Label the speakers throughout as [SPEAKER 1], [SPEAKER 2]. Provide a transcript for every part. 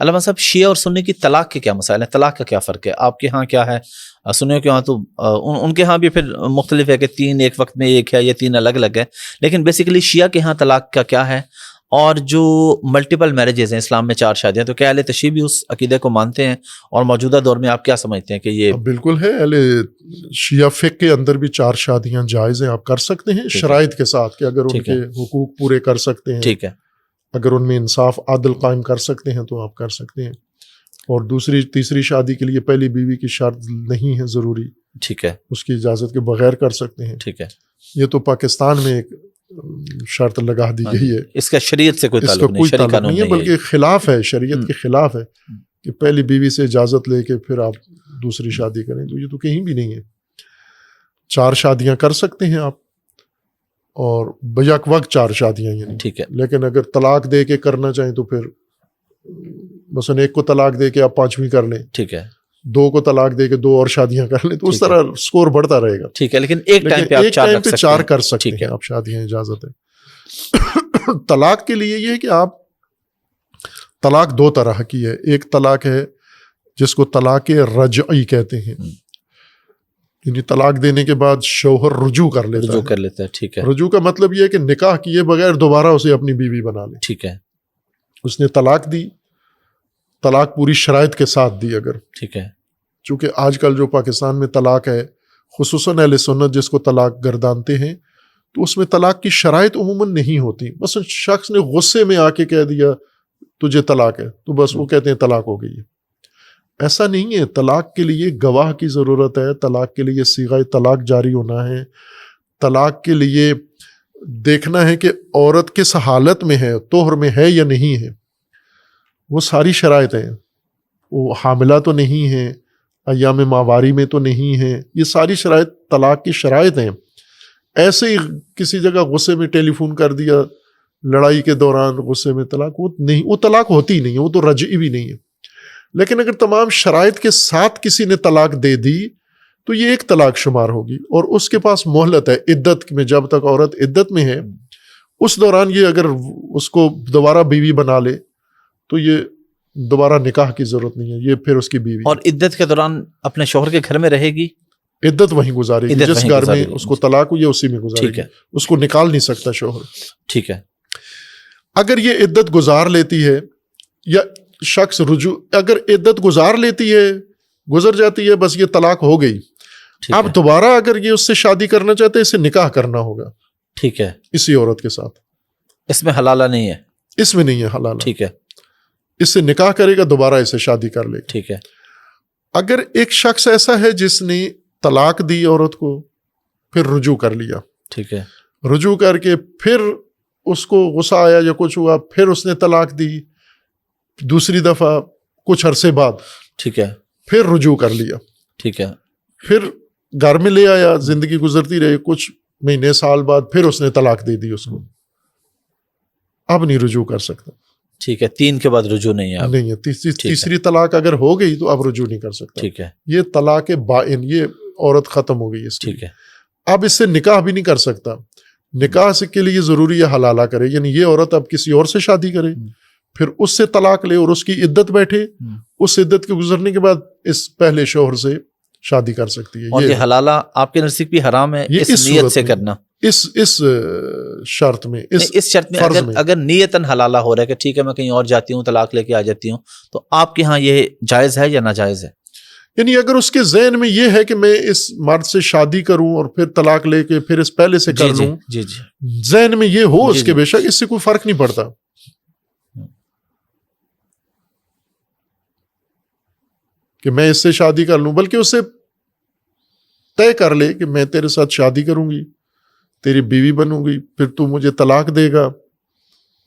[SPEAKER 1] علامہ صاحب شیعہ اور سنی کی طلاق کے کیا مسائل ہیں؟ طلاق کا کیا فرق ہے؟ آپ کے ہاں کیا ہے؟ سنیوں کے ہاں تو ان کے ہاں بھی پھر مختلف ہے کہ 3 ایک وقت میں ایک ہے یا 3 الگ الگ ہے، لیکن بیسیکلی شیعہ کے ہاں طلاق کا کیا ہے؟ اور جو ملٹیپل میرجز ہیں اسلام میں 4 شادیاں، تو کیا اہل تشیع بھی اس عقیدے کو مانتے ہیں؟ اور موجودہ دور میں آپ کیا سمجھتے ہیں کہ یہ
[SPEAKER 2] بالکل ہے، اہل شیعہ فقہ کے اندر بھی 4 شادیاں جائز ہیں، آپ کر سکتے ہیں شرائط کے ساتھ کہ اگر ان کے حقوق پورے کر سکتے ہیں،
[SPEAKER 1] ٹھیک ہے،
[SPEAKER 2] اگر ان میں انصاف عادل قائم کر سکتے ہیں تو آپ کر سکتے ہیں. اور دوسری تیسری شادی کے لیے پہلی بیوی کی شرط نہیں ہے ضروری،
[SPEAKER 1] ٹھیک ہے،
[SPEAKER 2] اس کی اجازت کے بغیر کر سکتے ہیں.
[SPEAKER 1] ٹھیک ہے.
[SPEAKER 2] یہ تو پاکستان میں ایک شرط لگا دی گئی ہے،
[SPEAKER 1] اس کا شریعت سے کوئی
[SPEAKER 2] اس کا
[SPEAKER 1] تعلق
[SPEAKER 2] کوئی تعلق نہیں ہے،
[SPEAKER 1] ہے،
[SPEAKER 2] بلکہ خلاف ہے، شریعت کے خلاف ہے کہ پہلی بیوی سے اجازت لے کے پھر آپ دوسری شادی کریں. تو یہ تو کہیں بھی نہیں ہے. 4 شادیاں کر سکتے ہیں آپ، اور بیک وقت 4 شادیاں یعنی.
[SPEAKER 1] ٹھیک ہے.
[SPEAKER 2] لیکن اگر طلاق دے کے کرنا چاہیں تو پھر مثلا ایک کو طلاق دے کے آپ 5ویں کر لیں،
[SPEAKER 1] ٹھیک ہے،
[SPEAKER 2] 2 کو طلاق دے کے 2 اور شادیاں کر لیں، تو اس طرح سکور بڑھتا رہے گا.
[SPEAKER 1] ٹھیک ہے، لیکن ایک ٹائم پہ آپ
[SPEAKER 2] 4 کر سکتے ہیں آپ شادیاں، اجازت ہے. طلاق کے لیے یہ ہے کہ آپ طلاق 2 طرح کی ہے. ایک طلاق ہے جس کو طلاق رجعی کہتے ہیں، یعنی طلاق دینے کے بعد شوہر رجوع کر لیتا ہے.
[SPEAKER 1] ٹھیک ہے.
[SPEAKER 2] رجوع کا مطلب یہ ہے کہ نکاح کیے بغیر دوبارہ اسے اپنی بیوی بنا لے.
[SPEAKER 1] ٹھیک ہے.
[SPEAKER 2] اس نے طلاق دی، طلاق پوری شرائط کے ساتھ دی اگر.
[SPEAKER 1] ٹھیک ہے.
[SPEAKER 2] چونکہ آج کل جو پاکستان میں طلاق ہے، خصوصاً اہل سنت جس کو طلاق گردانتے ہیں، تو اس میں طلاق کی شرائط عموماً نہیں ہوتی. مثلا شخص نے غصے میں آ کے کہہ دیا تجھے طلاق ہے، تو بس وہ کہتے ہیں طلاق ہو گئی ہے. ایسا نہیں ہے. طلاق کے لیے گواہ کی ضرورت ہے، طلاق کے لیے صیغہ طلاق جاری ہونا ہے، طلاق کے لیے دیکھنا ہے کہ عورت کس حالت میں ہے، طہر میں ہے یا نہیں ہے. وہ ساری شرائط ہیں. وہ حاملہ تو نہیں ہے، ایام ماواری میں تو نہیں ہے. یہ ساری شرائط طلاق کی شرائط ہیں. ایسے ہی کسی جگہ غصے میں ٹیلی فون کر دیا، لڑائی کے دوران غصے میں طلاق، وہ نہیں، وہ طلاق ہوتی نہیں، وہ تو رجعی بھی نہیں ہے. لیکن اگر تمام شرائط کے ساتھ کسی نے طلاق دے دی تو یہ ایک طلاق شمار ہوگی، اور اس کے پاس مہلت ہے عدت میں. جب تک عورت عدت میں ہے اس دوران یہ اگر اس کو دوبارہ بیوی بنا لے تو یہ دوبارہ نکاح کی ضرورت نہیں ہے، یہ پھر اس کی بیوی.
[SPEAKER 1] اور عدت کے دوران اپنے شوہر کے گھر میں رہے گی،
[SPEAKER 2] عدت وہیں گزارے گی، جس گھر میں اس کو طلاق ہوئی ہے اسی میں گزارے گی. اس کو نکال نہیں سکتا شوہر.
[SPEAKER 1] ٹھیک ہے.
[SPEAKER 2] اگر یہ عدت گزار لیتی ہے، یا شخص رجوع اگر عدت گزار لیتی ہے، گزر جاتی ہے، بس یہ طلاق ہو گئی. اب دوبارہ اگر یہ اس سے شادی کرنا چاہتے ہیں، اسے نکاح کرنا ہوگا.
[SPEAKER 1] ٹھیک ہے.
[SPEAKER 2] اسی عورت کے ساتھ.
[SPEAKER 1] اس میں حلالہ نہیں ہے،
[SPEAKER 2] اس میں نہیں ہے حلالہ.
[SPEAKER 1] ٹھیک ہے.
[SPEAKER 2] اس سے نکاح کرے گا، دوبارہ اسے شادی کر لے گا.
[SPEAKER 1] ٹھیک ہے.
[SPEAKER 2] اگر ایک شخص ایسا ہے جس نے طلاق دی عورت کو، پھر رجوع کر لیا،
[SPEAKER 1] ٹھیک ہے،
[SPEAKER 2] رجوع کر کے پھر اس کو غصہ آیا یا کچھ ہوا، پھر اس نے طلاق دی دوسری دفعہ کچھ عرصے بعد،
[SPEAKER 1] ٹھیک ہے،
[SPEAKER 2] پھر رجوع کر لیا،
[SPEAKER 1] ٹھیک ہے،
[SPEAKER 2] پھر گھر میں لے آیا، زندگی گزرتی رہی، کچھ مہینے سال بعد پھر اس نے طلاق دے دی اس کو، اب نہیں رجوع کر سکتا.
[SPEAKER 1] ٹھیک ہے. 3 کے بعد رجوع نہیں ہے،
[SPEAKER 2] نہیں ہے. تیسری طلاق اگر ہو گئی تو اب رجوع نہیں کر سکتا.
[SPEAKER 1] ٹھیک ہے.
[SPEAKER 2] یہ طلاق بائن، یہ عورت ختم ہو گئی اس کی.
[SPEAKER 1] ٹھیک ہے.
[SPEAKER 2] اب اس سے نکاح بھی نہیں کر سکتا. نکاح سے کے لیے ضروری ہے حلالہ کرے، یعنی یہ عورت اب کسی اور سے شادی کرے، پھر اس سے طلاق لے اور اس کی عدت بیٹھے، اس عدت کے گزرنے کے بعد اس پہلے شوہر سے شادی کر سکتی ہے.
[SPEAKER 1] اور یہ حلالہ آپ کے نزدیک بھی حرام ہے اس نیت سے کرنا،
[SPEAKER 2] اس شرط میں،
[SPEAKER 1] اس شرط میں اگر نیتاً حلالہ ہو رہا ہے کہ ٹھیک ہے میں کہیں اور جاتی ہوں، طلاق لے کے آ جاتی ہوں، تو آپ کے ہاں یہ جائز ہے یا ناجائز ہے؟
[SPEAKER 2] یعنی اگر اس کے ذہن میں یہ ہے کہ میں اس مرد سے شادی کروں اور پھر طلاق لے کے پھر اس پہلے سے کر لوں، ذہن میں یہ ہو اس کے، بے شک اس سے کوئی فرق نہیں پڑتا. کہ میں اس سے شادی کر لوں، بلکہ اس سے طے کر لے کہ میں تیرے ساتھ شادی کروں گی، تیری بیوی بنوں گی، پھر تو مجھے طلاق دے گا،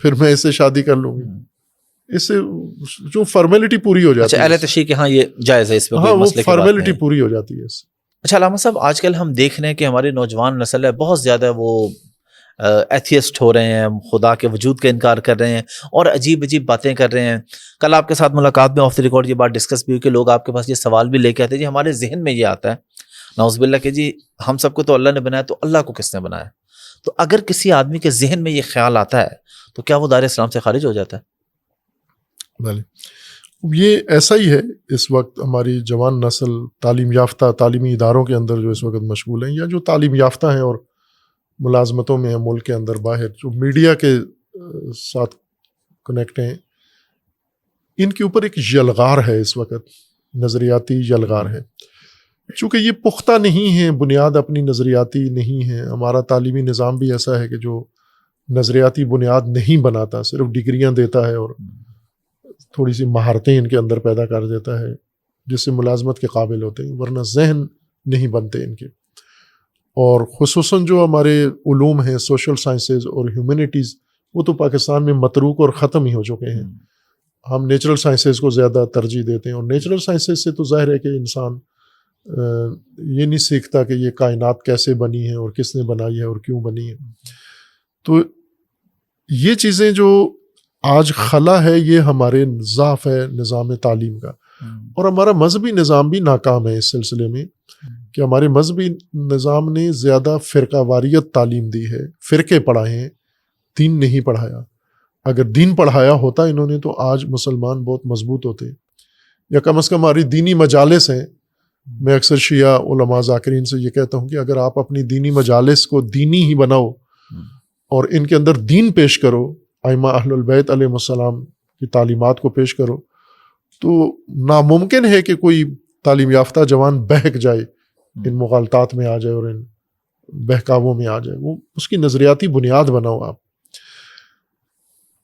[SPEAKER 2] پھر میں اس سے شادی کر لوں گی. اس سے جو فارمیلٹی پوری ہو جاتی ہے.
[SPEAKER 1] اہل تشیع کے ہاں یہ جائز ہے، اس میں کوئی مسئلے کی بات نہیں.
[SPEAKER 2] فارمیلٹی پوری ہو جاتی ہے اس سے.
[SPEAKER 1] اچھا علامہ صاحب، آج کل ہم دیکھ رہے ہیں کہ ہماری نوجوان نسل ہے بہت زیادہ وہ ایتھیسٹ ہو رہے ہیں، خدا کے وجود کا انکار کر رہے ہیں اور عجیب عجیب باتیں کر رہے ہیں. کل آپ کے ساتھ ملاقات میں آف دی ریکارڈ یہ بات ڈسکس بھی ہوئی کہ لوگ آپ کے پاس یہ سوال بھی لے کے آتے ہیں، جی ہمارے ذہن میں یہ آتا ہے نعوذ باللہ کہ جی ہم سب کو تو اللہ نے بنایا، تو اللہ کو کس نے بنایا؟ تو اگر کسی آدمی کے ذہن میں یہ خیال آتا ہے تو کیا وہ دائرہ اسلام سے خارج ہو جاتا ہے؟
[SPEAKER 2] بھلے یہ ایسا ہی ہے اس وقت ہماری جوان نسل تعلیم یافتہ تعلیمی اداروں کے اندر جو اس وقت مشغول ہیں، یا جو تعلیم یافتہ ہیں اور ملازمتوں میں ہیں ملک کے اندر باہر، جو میڈیا کے ساتھ کنیکٹ ہیں، ان کے اوپر ایک یلغار ہے اس وقت، نظریاتی یلغار ہے. چونکہ یہ پختہ نہیں ہے، بنیاد اپنی نظریاتی نہیں ہے. ہمارا تعلیمی نظام بھی ایسا ہے کہ جو نظریاتی بنیاد نہیں بناتا، صرف ڈگریاں دیتا ہے اور تھوڑی سی مہارتیں ان کے اندر پیدا کر دیتا ہے جس سے ملازمت کے قابل ہوتے ہیں، ورنہ ذہن نہیں بنتے ان کے. اور خصوصاً جو ہمارے علوم ہیں، سوشل سائنسز اور ہیومینٹیز، وہ تو پاکستان میں متروک اور ختم ہی ہو چکے ہیں. ہم نیچرل سائنسز کو زیادہ ترجیح دیتے ہیں، اور نیچرل سائنسز سے تو ظاہر ہے کہ انسان یہ نہیں سیکھتا کہ یہ کائنات کیسے بنی ہے اور کس نے بنائی ہے اور کیوں بنی ہے. تو یہ چیزیں جو آج خلا ہے، یہ ہمارے ضعف ہے نظام تعلیم کا. اور ہمارا مذہبی نظام بھی ناکام ہے اس سلسلے میں کہ ہمارے مذہبی نظام نے زیادہ فرقہ واریت تعلیم دی ہے، فرقے پڑھائے ہیں، دین نہیں پڑھایا. اگر دین پڑھایا ہوتا انہوں نے تو آج مسلمان بہت مضبوط ہوتے، یا کم از کم ہماری دینی مجالس ہیں. میں اکثر شیعہ علماء ذاکرین سے یہ کہتا ہوں کہ اگر آپ اپنی دینی مجالس کو دینی ہی بناؤ اور ان کے اندر دین پیش کرو، ائمہ اہل البیت علیہ السلام کی تعلیمات کو پیش کرو، تو ناممکن ہے کہ کوئی تعلیم یافتہ جوان بہک جائے، ان مغالطات میں آ جائے اور ان بہکاووں میں آ جائے. وہ اس کی نظریاتی بنیاد بناؤ آپ.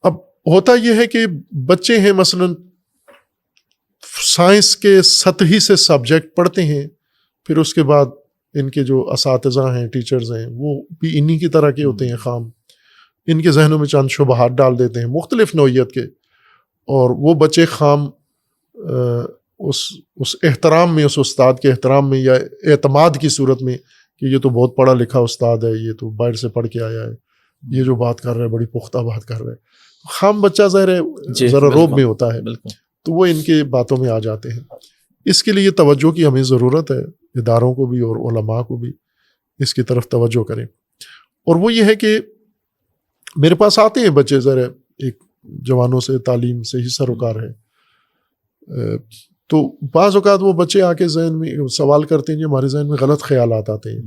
[SPEAKER 2] اب ہوتا یہ ہے کہ بچے ہیں مثلاً سائنس کے سطحی سے سبجیکٹ پڑھتے ہیں، پھر اس کے بعد ان کے جو اساتذہ ہیں، ٹیچرز ہیں، وہ بھی انہی کی طرح کے ہوتے ہیں خام. ان کے ذہنوں میں چند شبہات ڈال دیتے ہیں مختلف نوعیت کے، اور وہ بچے خام اس احترام میں، اس استاد کے احترام میں یا اعتماد کی صورت میں کہ یہ تو بہت پڑھا لکھا استاد ہے، یہ تو باہر سے پڑھ کے آیا ہے، یہ جو بات کر رہا ہے بڑی پختہ بات کر رہا ہے. خام بچہ ظاہر ہے ذرا روب میں ہوتا ہے، تو وہ ان کے باتوں میں آ جاتے ہیں. اس کے لیے توجہ کی ہمیں ضرورت ہے، اداروں کو بھی اور علماء کو بھی اس کی طرف توجہ کریں. اور وہ یہ ہے کہ میرے پاس آتے ہیں بچے، ذرا ایک جوانوں سے تعلیم سے ہی سروکار ہے، تو بعض اوقات وہ بچے آ کے ذہن میں سوال کرتے ہیں، ہمارے ذہن میں غلط خیالات آتے ہیں.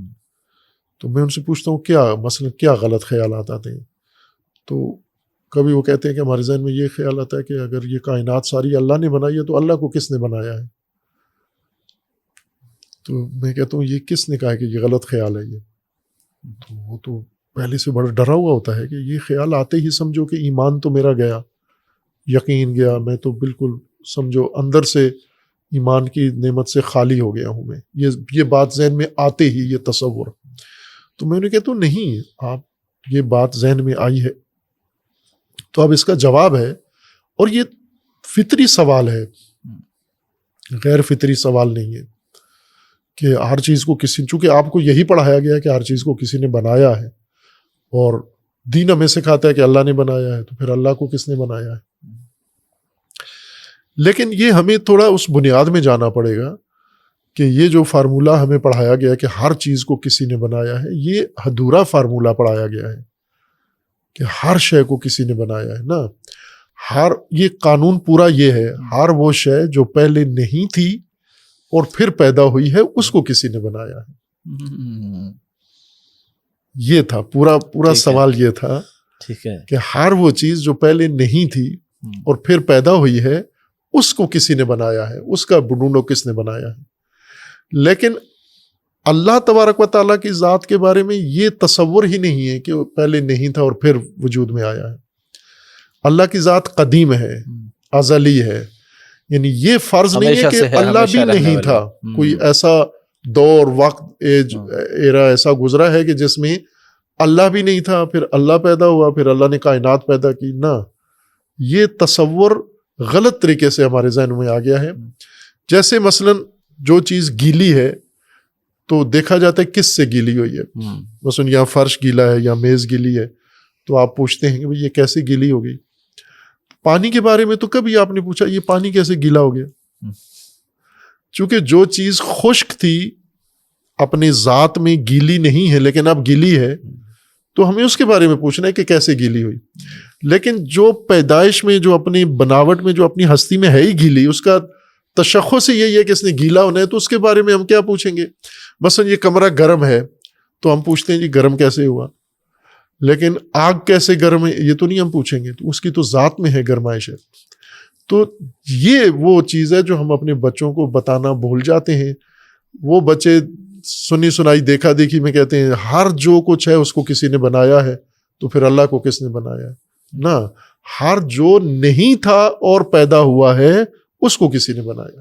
[SPEAKER 2] تو میں ان سے پوچھتا ہوں کیا مثلا کیا غلط خیالات آتے ہیں. تو کبھی وہ کہتے ہیں کہ ہمارے ذہن میں یہ خیال آتا ہے کہ اگر یہ کائنات ساری اللہ نے بنائی ہے تو اللہ کو کس نے بنایا ہے. تو میں کہتا ہوں یہ کس نے کہا ہے کہ یہ غلط خیال ہے. یہ تو وہ تو پہلے سے بڑا ڈرا ہوا ہوتا ہے کہ یہ خیال آتے ہی سمجھو کہ ایمان تو میرا گیا، یقین گیا، میں تو بالکل سمجھو اندر سے ایمان کی نعمت سے خالی ہو گیا ہوں میں. یہ بات ذہن میں آتے ہی، یہ تصور. تو میں نے کہتا ہوں نہیں، آپ یہ بات ذہن میں آئی ہے تو اب اس کا جواب ہے، اور یہ فطری سوال ہے، غیر فطری سوال نہیں ہے کہ ہر چیز کو کسی، چونکہ آپ کو یہی پڑھایا گیا ہے کہ ہر چیز کو کسی نے بنایا ہے، اور دین ہمیں سکھاتا ہے کہ اللہ نے بنایا ہے، تو پھر اللہ کو کس نے بنایا ہے. لیکن یہ ہمیں تھوڑا اس بنیاد میں جانا پڑے گا کہ یہ جو فارمولہ ہمیں پڑھایا گیا ہے کہ ہر چیز کو کسی نے بنایا ہے، یہ ادھورا فارمولہ پڑھایا گیا ہے کہ ہر شے کو کسی نے بنایا ہے نا. یہ قانون پورا یہ ہے، ہر وہ شے جو پہلے نہیں تھی اور پھر پیدا ہوئی ہے اس کو کسی نے بنایا ہے. یہ تھا پورا سوال، یہ تھا کہ ہر وہ چیز جو پہلے نہیں تھی اور پھر پیدا ہوئی ہے اس کو کسی نے بنایا ہے، اس کا ڈھونڈو کس نے بنایا ہے. لیکن اللہ تبارک و تعالیٰ کی ذات کے بارے میں یہ تصور ہی نہیں ہے کہ وہ پہلے نہیں تھا اور پھر وجود میں آیا ہے. اللہ کی ذات قدیم ہے، ازلی ہے، یعنی یہ فرض نہیں ہے کہ اللہ بھی نہیں تھا. کوئی ایسا دور، وقت، ایرا ایسا گزرا ہے کہ جس میں اللہ بھی نہیں تھا، پھر اللہ پیدا ہوا، پھر اللہ نے کائنات پیدا کی. نہ، یہ تصور غلط طریقے سے ہمارے ذہن میں آ گیا ہے. جیسے مثلا جو چیز گیلی ہے تو دیکھا جاتا ہے کس سے گیلی ہوئی ہے. مثلا یہاں فرش گیلا ہے یا میز گیلی ہے تو آپ پوچھتے ہیں کہ یہ کیسے گیلی ہو گئی. پانی کے بارے میں تو کبھی آپ نے پوچھا یہ پانی کیسے گیلا ہو گیا؟ چونکہ جو چیز خشک تھی اپنی ذات میں گیلی نہیں ہے لیکن اب گیلی ہے، تو ہمیں اس کے بارے میں پوچھنا ہے کہ کیسے گیلی ہوئی. لیکن جو پیدائش میں جو اپنی بناوٹ میں جو اپنی ہستی میں ہے ہی گیلی, اس کا تشخص یہی ہے کہ اس نے گیلا ہونا ہے, تو اس کے بارے میں ہم کیا پوچھیں گے؟ مثلا یہ کمرہ گرم ہے تو ہم پوچھتے ہیں جی گرم کیسے ہوا, لیکن آگ کیسے گرم ہے یہ تو نہیں ہم پوچھیں گے, تو اس کی تو ذات میں ہے گرمائش ہے. تو یہ وہ چیز ہے جو ہم اپنے بچوں کو بتانا بھول جاتے ہیں. وہ بچے سنی سنائی دیکھا دیکھی میں کہتے ہیں ہر جو کچھ ہے اس کو کسی نے بنایا ہے, تو پھر اللہ کو کس نے بنایا ہے؟ نہ, ہر جو نہیں تھا اور پیدا ہوا ہے اس کو کسی نے بنایا.